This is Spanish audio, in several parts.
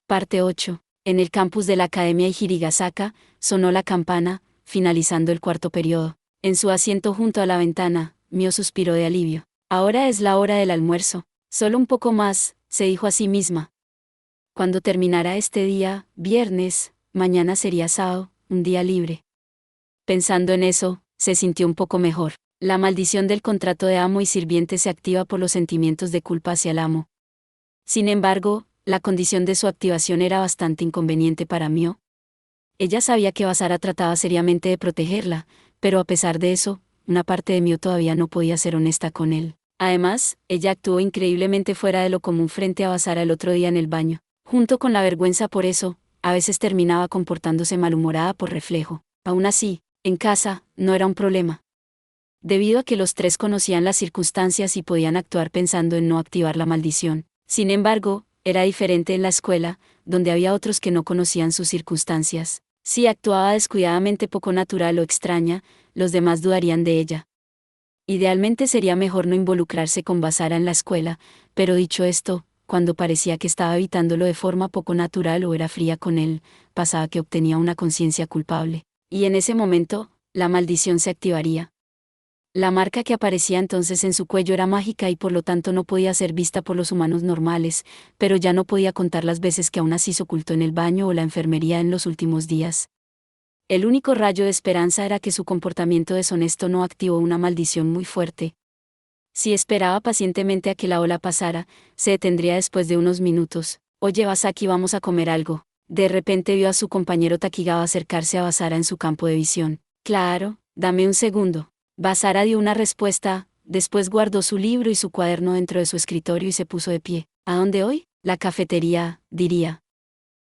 Parte 8. En el campus de la Academia Hirigasaka, sonó la campana, finalizando el cuarto periodo. En su asiento junto a la ventana, Mio suspiró de alivio. Ahora es la hora del almuerzo. Solo un poco más, se dijo a sí misma. Cuando terminara este día, viernes, mañana sería sábado, un día libre. Pensando en eso, se sintió un poco mejor. La maldición del contrato de amo y sirviente se activa por los sentimientos de culpa hacia el amo. Sin embargo, la condición de su activación era bastante inconveniente para Mio. Ella sabía que Basara trataba seriamente de protegerla, pero a pesar de eso, una parte de Mio todavía no podía ser honesta con él. Además, ella actuó increíblemente fuera de lo común frente a Basara el otro día en el baño. Junto con la vergüenza por eso, a veces terminaba comportándose malhumorada por reflejo. Aún así, en casa, no era un problema. Debido a que los tres conocían las circunstancias y podían actuar pensando en no activar la maldición. Sin embargo, era diferente en la escuela, donde había otros que no conocían sus circunstancias. Si actuaba descuidadamente poco natural o extraña, los demás dudarían de ella. Idealmente sería mejor no involucrarse con Basara en la escuela, pero dicho esto, cuando parecía que estaba evitándolo de forma poco natural o era fría con él, pasaba que obtenía una conciencia culpable. Y en ese momento, la maldición se activaría. La marca que aparecía entonces en su cuello era mágica y por lo tanto no podía ser vista por los humanos normales, pero ya no podía contar las veces que aún así se ocultó en el baño o la enfermería en los últimos días. El único rayo de esperanza era que su comportamiento deshonesto no activó una maldición muy fuerte. Si esperaba pacientemente a que la ola pasara, se detendría después de unos minutos. Oye Basaki, vamos a comer algo. De repente vio a su compañero Takigawa acercarse a Basara en su campo de visión. Claro, dame un segundo. Basara dio una respuesta, después guardó su libro y su cuaderno dentro de su escritorio y se puso de pie. ¿A dónde hoy? La cafetería, diría.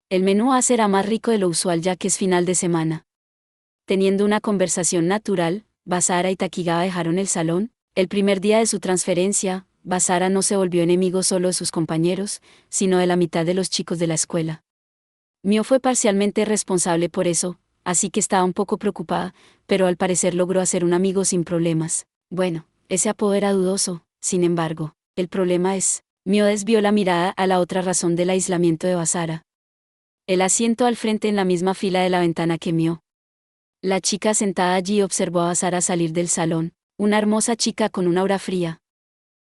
El menú A será más rico de lo usual ya que es final de semana. Teniendo una conversación natural, Basara y Takigawa dejaron el salón. El primer día de su transferencia, Basara no se volvió enemigo solo de sus compañeros, sino de la mitad de los chicos de la escuela. Mio fue parcialmente responsable por eso, así que estaba un poco preocupada, pero al parecer logró hacer un amigo sin problemas. Bueno, ese apodo era dudoso, sin embargo, el problema es, Mio desvió la mirada a la otra razón del aislamiento de Basara. El asiento al frente en la misma fila de la ventana que Mio. La chica sentada allí observó a Basara salir del salón, una hermosa chica con una aura fría.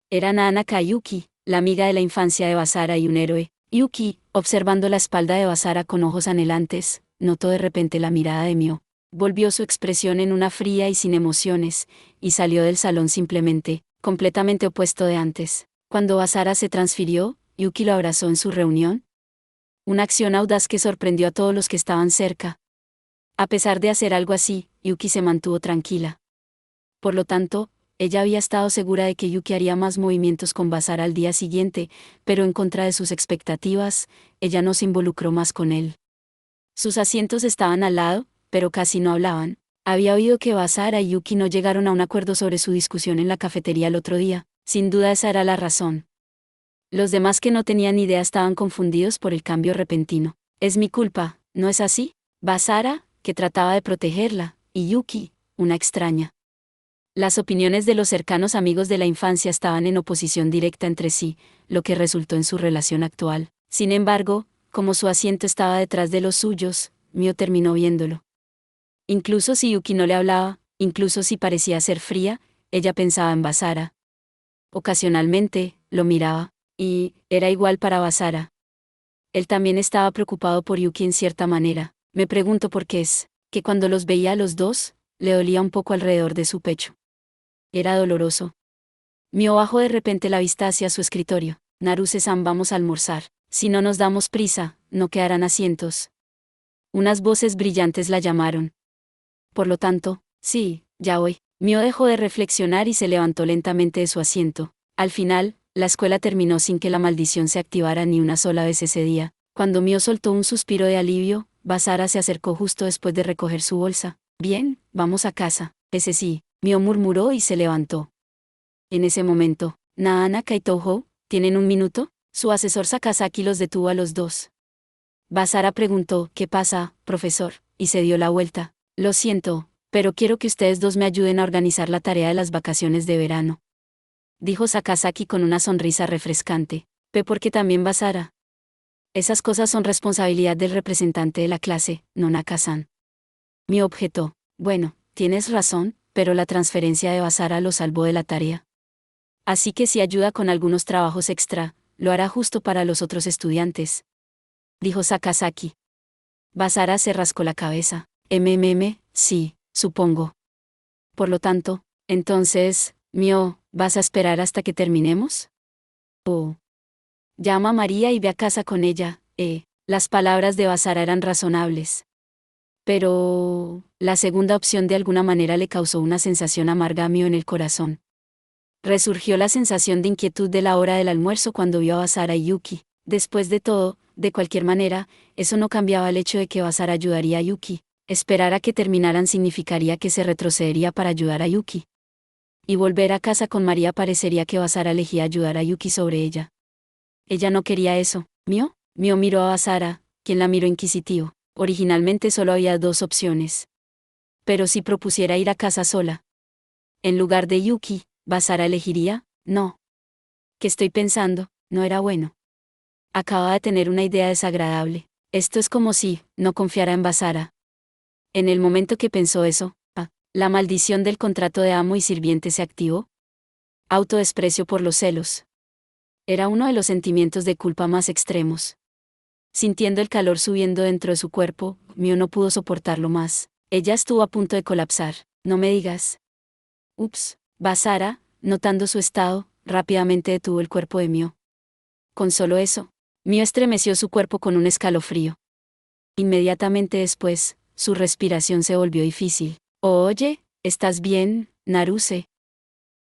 Era Nanaka Yuki, la amiga de la infancia de Basara y un héroe. Yuki, observando la espalda de Basara con ojos anhelantes, notó de repente la mirada de Mio. Volvió su expresión en una fría y sin emociones, y salió del salón simplemente, completamente opuesto de antes. Cuando Basara se transfirió, Yuki lo abrazó en su reunión. Una acción audaz que sorprendió a todos los que estaban cerca. A pesar de hacer algo así, Yuki se mantuvo tranquila. Por lo tanto, ella había estado segura de que Yuki haría más movimientos con Basara al día siguiente, pero en contra de sus expectativas, ella no se involucró más con él. Sus asientos estaban al lado, pero casi no hablaban. Había oído que Basara y Yuki no llegaron a un acuerdo sobre su discusión en la cafetería el otro día. Sin duda esa era la razón. Los demás que no tenían idea estaban confundidos por el cambio repentino. Es mi culpa, ¿no es así? Basara, que trataba de protegerla, y Yuki, una extraña. Las opiniones de los cercanos amigos de la infancia estaban en oposición directa entre sí, lo que resultó en su relación actual. Sin embargo, como su asiento estaba detrás de los suyos, Mio terminó viéndolo. Incluso si Yuki no le hablaba, incluso si parecía ser fría, ella pensaba en Basara. Ocasionalmente, lo miraba, y era igual para Basara. Él también estaba preocupado por Yuki en cierta manera. Me pregunto por qué es, que cuando los veía a los dos, le dolía un poco alrededor de su pecho. Era doloroso. Mio bajó de repente la vista hacia su escritorio. Naruse-san, vamos a almorzar. Si no nos damos prisa, no quedarán asientos. Unas voces brillantes la llamaron. Por lo tanto, sí, ya voy. Mio dejó de reflexionar y se levantó lentamente de su asiento. Al final, la escuela terminó sin que la maldición se activara ni una sola vez ese día. Cuando Mio soltó un suspiro de alivio, Basara se acercó justo después de recoger su bolsa. Bien, vamos a casa. Ese sí, Mio murmuró y se levantó. En ese momento, Nanaka y Touhou, ¿tienen un minuto? Su asesor Sakazaki los detuvo a los dos. Basara preguntó, ¿qué pasa, profesor? Y se dio la vuelta. Lo siento, pero quiero que ustedes dos me ayuden a organizar la tarea de las vacaciones de verano. Dijo Sakazaki con una sonrisa refrescante. ¿Por qué también Basara? Esas cosas son responsabilidad del representante de la clase, no Naka-san. Mio objetó. Bueno, tienes razón, pero la transferencia de Basara lo salvó de la tarea. Así que si ayuda con algunos trabajos extra, lo hará justo para los otros estudiantes, dijo Sakazaki. Basara se rascó la cabeza. Sí, supongo. Por lo tanto, entonces, Mio, ¿vas a esperar hasta que terminemos? Oh. Llama a María y ve a casa con ella, Las palabras de Basara eran razonables. Pero la segunda opción de alguna manera le causó una sensación amarga a Mio en el corazón. Resurgió la sensación de inquietud de la hora del almuerzo cuando vio a Basara y Yuki. Después de todo, de cualquier manera, eso no cambiaba el hecho de que Basara ayudaría a Yuki. Esperar a que terminaran significaría que se retrocedería para ayudar a Yuki. Y volver a casa con María parecería que Basara elegía ayudar a Yuki sobre ella. Ella no quería eso. ¿Mio? Mio miró a Basara, quien la miró inquisitivo. Originalmente solo había dos opciones. Pero si propusiera ir a casa sola, en lugar de Yuki, ¿Basara elegiría? No. ¿Qué estoy pensando? No era bueno. Acababa de tener una idea desagradable. Esto es como si no confiara en Basara. En el momento que pensó eso, la maldición del contrato de amo y sirviente se activó. Autodesprecio por los celos. Era uno de los sentimientos de culpa más extremos. Sintiendo el calor subiendo dentro de su cuerpo, Mio no pudo soportarlo más. Ella estuvo a punto de colapsar. No me digas. Ups. Basara, notando su estado, rápidamente detuvo el cuerpo de Mio. Con solo eso, Mio estremeció su cuerpo con un escalofrío. Inmediatamente después, su respiración se volvió difícil. Oye, ¿estás bien, Naruse?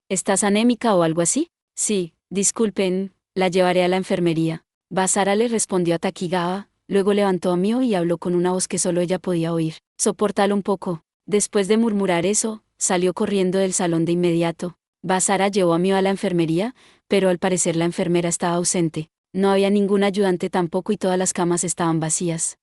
¿Estás anémica o algo así? Sí, disculpen, la llevaré a la enfermería. Basara le respondió a Takigawa, luego levantó a Mio y habló con una voz que solo ella podía oír. Sopórtalo un poco. Después de murmurar eso, salió corriendo del salón de inmediato. Basara llevó a Mio a la enfermería, pero al parecer la enfermera estaba ausente. No había ningún ayudante tampoco y todas las camas estaban vacías.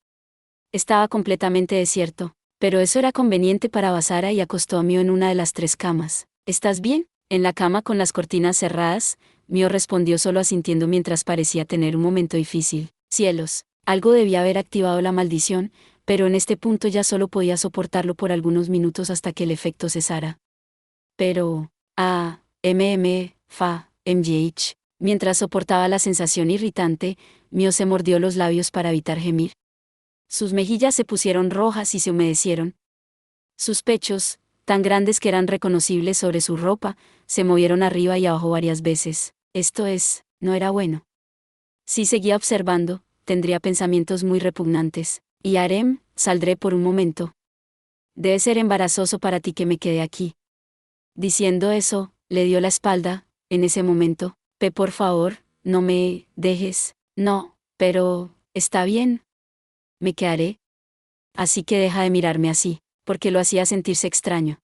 Estaba completamente desierto, pero eso era conveniente para Basara y acostó a Mio en una de las 3 camas. ¿Estás bien? En la cama con las cortinas cerradas, Mio respondió solo asintiendo mientras parecía tener un momento difícil. Cielos, algo debía haber activado la maldición, pero en este punto ya solo podía soportarlo por algunos minutos hasta que el efecto cesara. Pero, MGH. Mientras soportaba la sensación irritante, Mio se mordió los labios para evitar gemir. Sus mejillas se pusieron rojas y se humedecieron. Sus pechos, tan grandes que eran reconocibles sobre su ropa, se movieron arriba y abajo varias veces. No era bueno. Si seguía observando, tendría pensamientos muy repugnantes. Y harem, saldré por un momento. Debe ser embarazoso para ti que me quede aquí. Diciendo eso, le dio la espalda, en ese momento. Por favor, no me dejes. No, pero, está bien. Me quedaré. Así que deja de mirarme así, porque lo hacía sentirse extraño.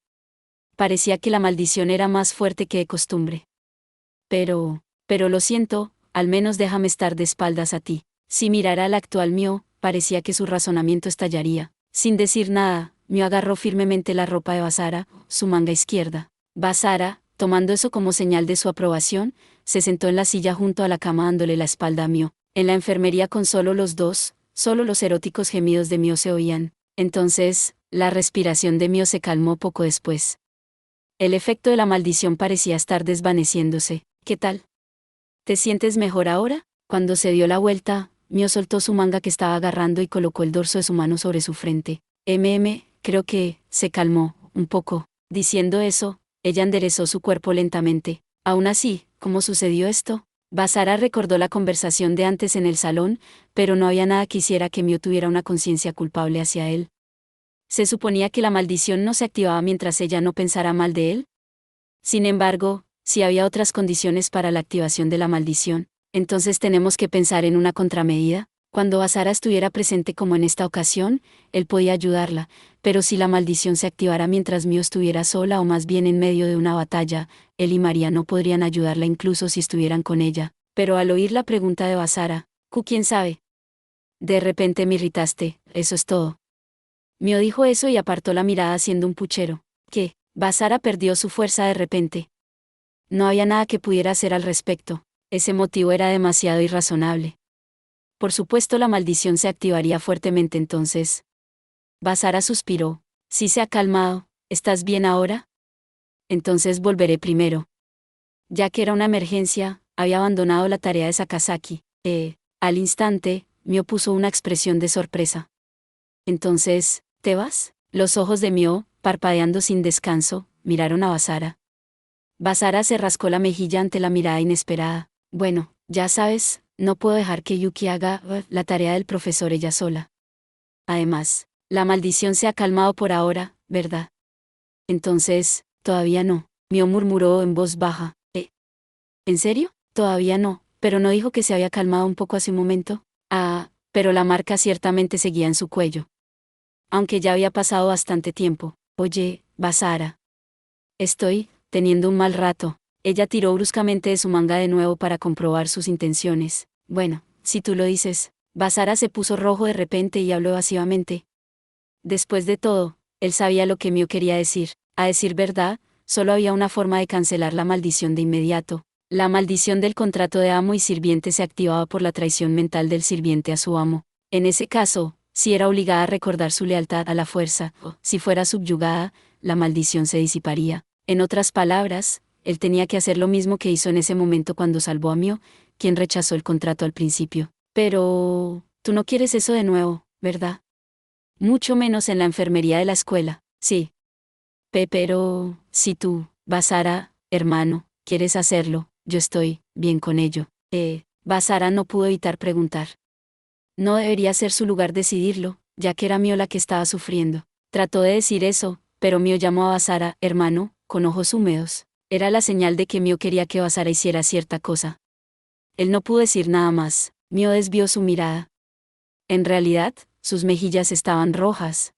Parecía que la maldición era más fuerte que de costumbre. Pero lo siento, al menos déjame estar de espaldas a ti. Si mirara al actual Mio, parecía que su razonamiento estallaría. Sin decir nada, Mio agarró firmemente la ropa de Basara, su manga izquierda. Basara, tomando eso como señal de su aprobación, se sentó en la silla junto a la cama dándole la espalda a Mio. En la enfermería con solo los dos, solo los eróticos gemidos de Mio se oían. Entonces, la respiración de Mio se calmó poco después. El efecto de la maldición parecía estar desvaneciéndose. ¿Qué tal? ¿Te sientes mejor ahora? Cuando se dio la vuelta, Mio soltó su manga que estaba agarrando y colocó el dorso de su mano sobre su frente. Creo que, se calmó, un poco. Diciendo eso, ella enderezó su cuerpo lentamente. Aún así, ¿cómo sucedió esto? Basara recordó la conversación de antes en el salón, pero no había nada que hiciera que Mio tuviera una conciencia culpable hacia él. ¿Se suponía que la maldición no se activaba mientras ella no pensara mal de él? Sin embargo, si había otras condiciones para la activación de la maldición, entonces tenemos que pensar en una contramedida. Cuando Basara estuviera presente como en esta ocasión, él podía ayudarla, pero si la maldición se activara mientras Mio estuviera sola o más bien en medio de una batalla, él y María no podrían ayudarla incluso si estuvieran con ella. Pero al oír la pregunta de Basara, ¿quién sabe? De repente me irritaste, eso es todo. Mio dijo eso y apartó la mirada haciendo un puchero. ¿Qué? Basara perdió su fuerza de repente. No había nada que pudiera hacer al respecto. Ese motivo era demasiado irrazonable. Por supuesto la maldición se activaría fuertemente entonces. Basara suspiró. Sí se ha calmado, ¿estás bien ahora? Entonces volveré primero. Ya que era una emergencia, había abandonado la tarea de Sakazaki. Al instante, Mio puso una expresión de sorpresa. Entonces, ¿te vas? Los ojos de Mio, parpadeando sin descanso, miraron a Basara. Basara se rascó la mejilla ante la mirada inesperada. Bueno, ya sabes, no puedo dejar que Yuki haga la tarea del profesor ella sola. Además, la maldición se ha calmado por ahora, ¿verdad? Entonces, todavía no. Mio murmuró en voz baja. ¿En serio? Todavía no, pero no dijo que se había calmado un poco hace un momento. Ah, pero la marca ciertamente seguía en su cuello. Aunque ya había pasado bastante tiempo. Oye, Basara. Estoy teniendo un mal rato. Ella tiró bruscamente de su manga de nuevo para comprobar sus intenciones. Bueno, si tú lo dices. Basara se puso rojo de repente y habló evasivamente. Después de todo, él sabía lo que Mio quería decir. A decir verdad, solo había una forma de cancelar la maldición de inmediato. La maldición del contrato de amo y sirviente se activaba por la traición mental del sirviente a su amo. En ese caso, si era obligada a recordar su lealtad a la fuerza, o si fuera subyugada, la maldición se disiparía. En otras palabras, él tenía que hacer lo mismo que hizo en ese momento cuando salvó a Mio, quien rechazó el contrato al principio. Pero, tú no quieres eso de nuevo, ¿verdad? Mucho menos en la enfermería de la escuela, sí. Pero, si tú, Basara, hermano, quieres hacerlo, yo estoy bien con ello. Basara no pudo evitar preguntar. No debería ser su lugar decidirlo, ya que era Mio la que estaba sufriendo. Trató de decir eso, pero Mio llamó a Basara, hermano, con ojos húmedos. Era la señal de que Mio quería que Basara hiciera cierta cosa. Él no pudo decir nada más. Mio desvió su mirada. En realidad, sus mejillas estaban rojas.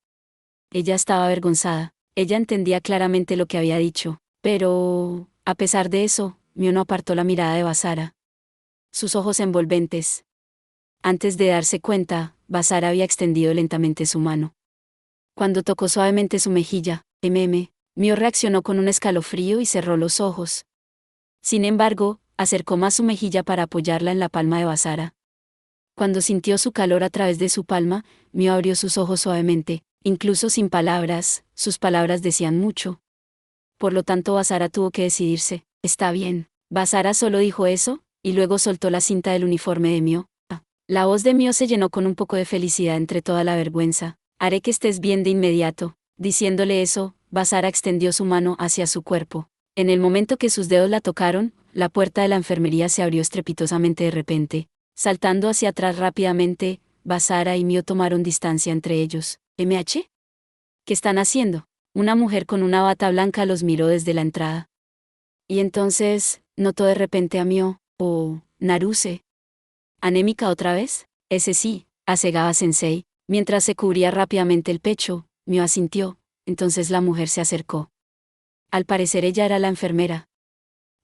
Ella estaba avergonzada. Ella entendía claramente lo que había dicho, pero, a pesar de eso, Mio no apartó la mirada de Basara. Sus ojos envolventes. Antes de darse cuenta, Basara había extendido lentamente su mano. Cuando tocó suavemente su mejilla, Mio reaccionó con un escalofrío y cerró los ojos. Sin embargo, acercó más su mejilla para apoyarla en la palma de Basara. Cuando sintió su calor a través de su palma, Mio abrió sus ojos suavemente, incluso sin palabras, sus palabras decían mucho. Por lo tanto Basara tuvo que decidirse. Está bien. Basara solo dijo eso, y luego soltó la cinta del uniforme de Mio. La voz de Mio se llenó con un poco de felicidad entre toda la vergüenza. Haré que estés bien de inmediato. Diciéndole eso, Basara extendió su mano hacia su cuerpo. En el momento que sus dedos la tocaron, la puerta de la enfermería se abrió estrepitosamente de repente. Saltando hacia atrás rápidamente, Basara y Mio tomaron distancia entre ellos. ¿MH? ¿Qué están haciendo? Una mujer con una bata blanca los miró desde la entrada. Y entonces, notó de repente a Mio, Naruse. ¿Anémica otra vez? Ese sí, asegaba Sensei. Mientras se cubría rápidamente el pecho, Mio asintió, entonces la mujer se acercó. Al parecer ella era la enfermera.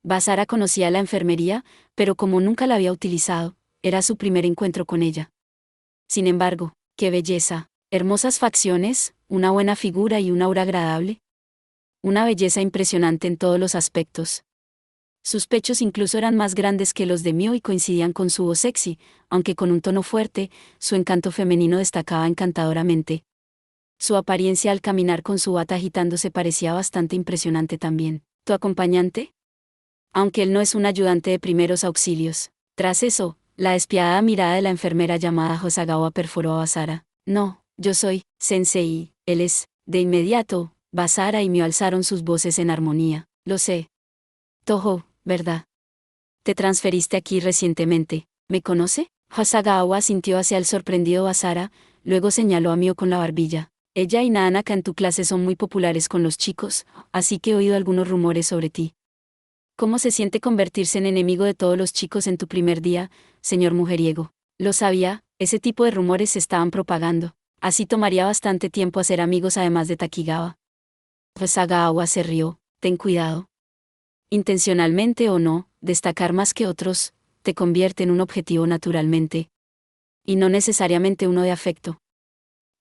Basara conocía la enfermería, pero como nunca la había utilizado, era su primer encuentro con ella. Sin embargo, qué belleza, hermosas facciones, una buena figura y una aura agradable. Una belleza impresionante en todos los aspectos. Sus pechos incluso eran más grandes que los de Mio y coincidían con su voz sexy, aunque con un tono fuerte, su encanto femenino destacaba encantadoramente. Su apariencia al caminar con su bata agitándose parecía bastante impresionante también. ¿Tu acompañante? Aunque él no es un ayudante de primeros auxilios. Tras eso, la despiadada mirada de la enfermera llamada Hosagawa perforó a Basara. No, yo soy, Sensei, él es. De inmediato, Basara y Mio alzaron sus voces en armonía. Lo sé. Toho, ¿verdad? Te transferiste aquí recientemente. ¿Me conoce? Hosagawa sintió hacia el sorprendido Basara, luego señaló a Mio con la barbilla. Ella y Nanaka en tu clase son muy populares con los chicos, así que he oído algunos rumores sobre ti. ¿Cómo se siente convertirse en enemigo de todos los chicos en tu primer día, señor mujeriego? Lo sabía, ese tipo de rumores se estaban propagando. Así tomaría bastante tiempo hacer amigos además de Takigawa. Hosagawa se rió. Ten cuidado. Intencionalmente o no, destacar más que otros, te convierte en un objetivo naturalmente. Y no necesariamente uno de afecto.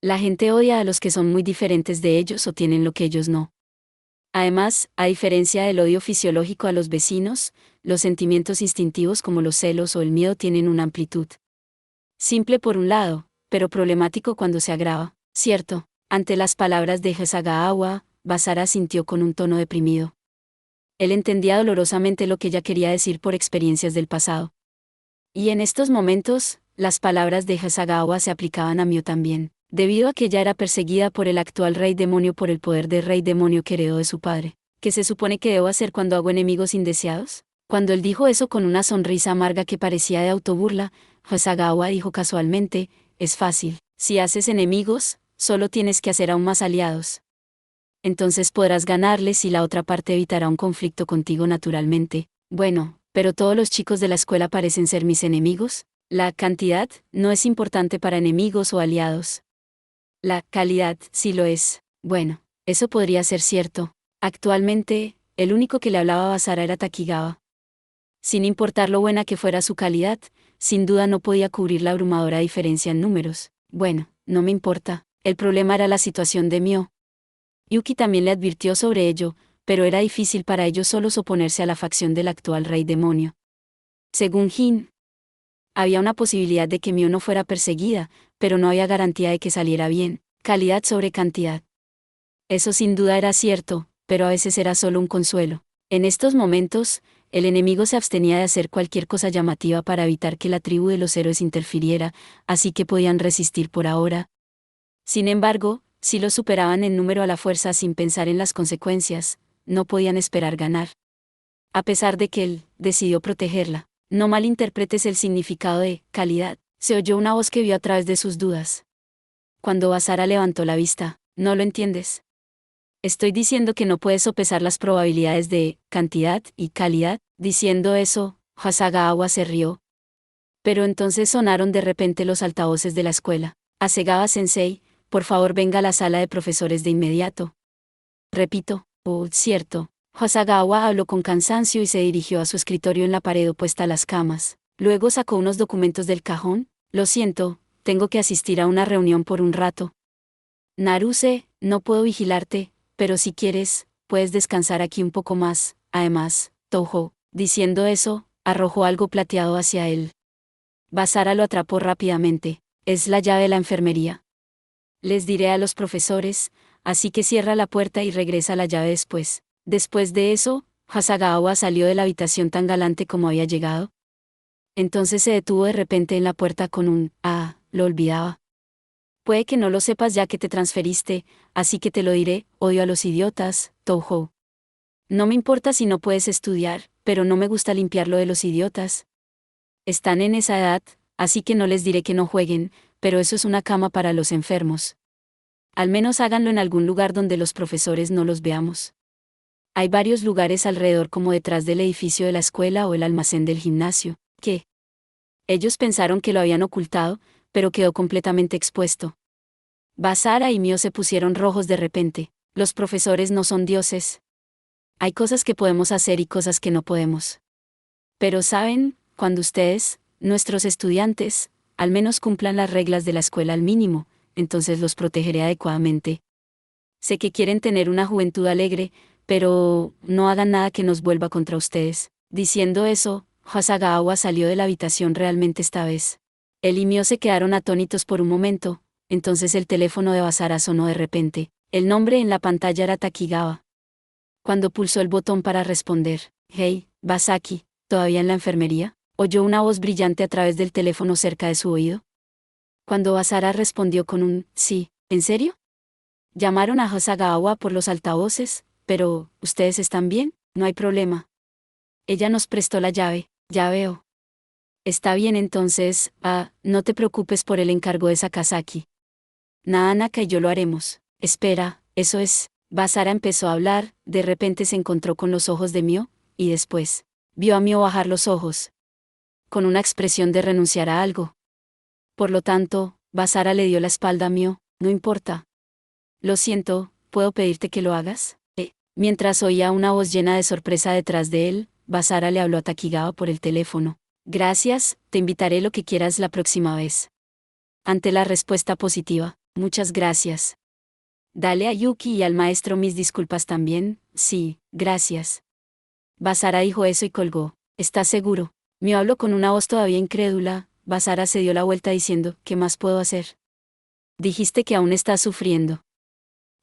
La gente odia a los que son muy diferentes de ellos o tienen lo que ellos no. Además, a diferencia del odio fisiológico a los vecinos, los sentimientos instintivos como los celos o el miedo tienen una amplitud. Simple por un lado, pero problemático cuando se agrava, ¿cierto? Ante las palabras de Hasagawa, Basara sintió con un tono deprimido. Él entendía dolorosamente lo que ella quería decir por experiencias del pasado. Y en estos momentos, las palabras de Hasagawa se aplicaban a Mio también, debido a que ella era perseguida por el actual rey demonio por el poder de rey demonio que heredó de su padre. ¿Qué se supone que debo hacer cuando hago enemigos indeseados? Cuando él dijo eso con una sonrisa amarga que parecía de autoburla, Hasagawa dijo casualmente, es fácil, si haces enemigos, solo tienes que hacer aún más aliados. Entonces podrás ganarles y la otra parte evitará un conflicto contigo naturalmente. Bueno, pero todos los chicos de la escuela parecen ser mis enemigos. La cantidad no es importante para enemigos o aliados. La calidad sí lo es. Bueno, eso podría ser cierto. Actualmente, el único que le hablaba a Basara era Takigawa. Sin importar lo buena que fuera su calidad, sin duda no podía cubrir la abrumadora diferencia en números. Bueno, no me importa. El problema era la situación de Mio. Yuki también le advirtió sobre ello, pero era difícil para ellos solos oponerse a la facción del actual rey demonio. Según Jin, había una posibilidad de que Mio no fuera perseguida, pero no había garantía de que saliera bien, calidad sobre cantidad. Eso sin duda era cierto, pero a veces era solo un consuelo. En estos momentos, el enemigo se abstenía de hacer cualquier cosa llamativa para evitar que la tribu de los héroes interfiriera, así que podían resistir por ahora. Sin embargo, si lo superaban en número a la fuerza sin pensar en las consecuencias, no podían esperar ganar. A pesar de que él decidió protegerla. No malinterpretes el significado de calidad, se oyó una voz que vio a través de sus dudas. Cuando Basara levantó la vista, ¿no lo entiendes? Estoy diciendo que no puedes sopesar las probabilidades de cantidad y calidad. Diciendo eso, Hasagawa se rió. Pero entonces sonaron de repente los altavoces de la escuela. Hasegawa-sensei, por favor venga a la sala de profesores de inmediato. Repito, oh, cierto. Hasagawa habló con cansancio y se dirigió a su escritorio en la pared opuesta a las camas. Luego sacó unos documentos del cajón. Lo siento, tengo que asistir a una reunión por un rato. Naruse, no puedo vigilarte, pero si quieres, puedes descansar aquí un poco más. Además, Touhou, diciendo eso, arrojó algo plateado hacia él. Basara lo atrapó rápidamente. Es la llave de la enfermería. Les diré a los profesores, así que cierra la puerta y regresa la llave después. Después de eso, Hasagawa salió de la habitación tan galante como había llegado. Entonces se detuvo de repente en la puerta con un lo olvidaba. Puede que no lo sepas ya que te transferiste, así que te lo diré, odio a los idiotas, Touhou. No me importa si no puedes estudiar, pero no me gusta limpiar lo de los idiotas. Están en esa edad, así que no les diré que no jueguen, pero eso es una cama para los enfermos. Al menos háganlo en algún lugar donde los profesores no los veamos. Hay varios lugares alrededor como detrás del edificio de la escuela o el almacén del gimnasio, que ellos pensaron que lo habían ocultado, pero quedó completamente expuesto. Basara y Mio se pusieron rojos de repente. Los profesores no son dioses. Hay cosas que podemos hacer y cosas que no podemos. Pero saben, cuando ustedes, nuestros estudiantes, al menos cumplan las reglas de la escuela al mínimo, entonces los protegeré adecuadamente. Sé que quieren tener una juventud alegre, pero no hagan nada que nos vuelva contra ustedes. Diciendo eso, Hasagawa salió de la habitación realmente esta vez. Él y Mio se quedaron atónitos por un momento, entonces el teléfono de Basara sonó de repente. El nombre en la pantalla era Takigawa. Cuando pulsó el botón para responder, «Hey, Basaki, ¿todavía en la enfermería?», oyó una voz brillante a través del teléfono cerca de su oído. Cuando Basara respondió con un «sí», ¿en serio? Llamaron a Hasagawa por los altavoces, pero, ¿ustedes están bien? No hay problema. Ella nos prestó la llave, ya veo. Está bien entonces, no te preocupes por el encargo de Sakazaki. Naanaka y yo lo haremos. Espera, eso es. Basara empezó a hablar, de repente se encontró con los ojos de Mio, y después, vio a Mio bajar los ojos. Con una expresión de renunciar a algo. Por lo tanto, Basara le dio la espalda a Mio, no importa. Lo siento, ¿puedo pedirte que lo hagas? Mientras oía una voz llena de sorpresa detrás de él, Basara le habló a Takigawa por el teléfono. Gracias, te invitaré lo que quieras la próxima vez. Ante la respuesta positiva, muchas gracias. Dale a Yuki y al maestro mis disculpas también, sí, gracias. Basara dijo eso y colgó. ¿Estás seguro? Mio habló con una voz todavía incrédula. Basara se dio la vuelta diciendo, ¿qué más puedo hacer? Dijiste que aún estás sufriendo.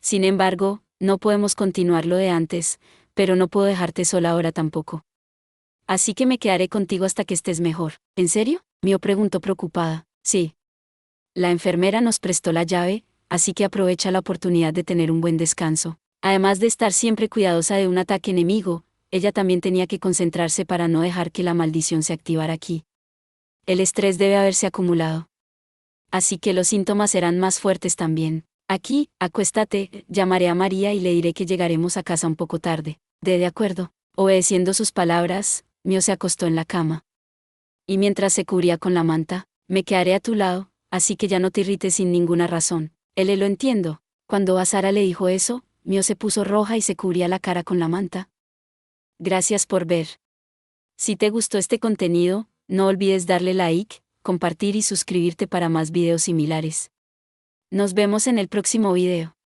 Sin embargo, no podemos continuar lo de antes, pero no puedo dejarte sola ahora tampoco. Así que me quedaré contigo hasta que estés mejor. ¿En serio? Mio preguntó preocupada. Sí. La enfermera nos prestó la llave, así que aprovecha la oportunidad de tener un buen descanso. Además de estar siempre cuidadosa de un ataque enemigo, ella también tenía que concentrarse para no dejar que la maldición se activara aquí. El estrés debe haberse acumulado. Así que los síntomas serán más fuertes también. Aquí, acuéstate, llamaré a María y le diré que llegaremos a casa un poco tarde. De acuerdo. Obedeciendo sus palabras, Mio se acostó en la cama. Y mientras se cubría con la manta, me quedaré a tu lado, así que ya no te irrites sin ninguna razón. Lo entiendo. Cuando Basara le dijo eso, Mio se puso roja y se cubría la cara con la manta. Gracias por ver. Si te gustó este contenido, no olvides darle like, compartir y suscribirte para más videos similares. Nos vemos en el próximo video.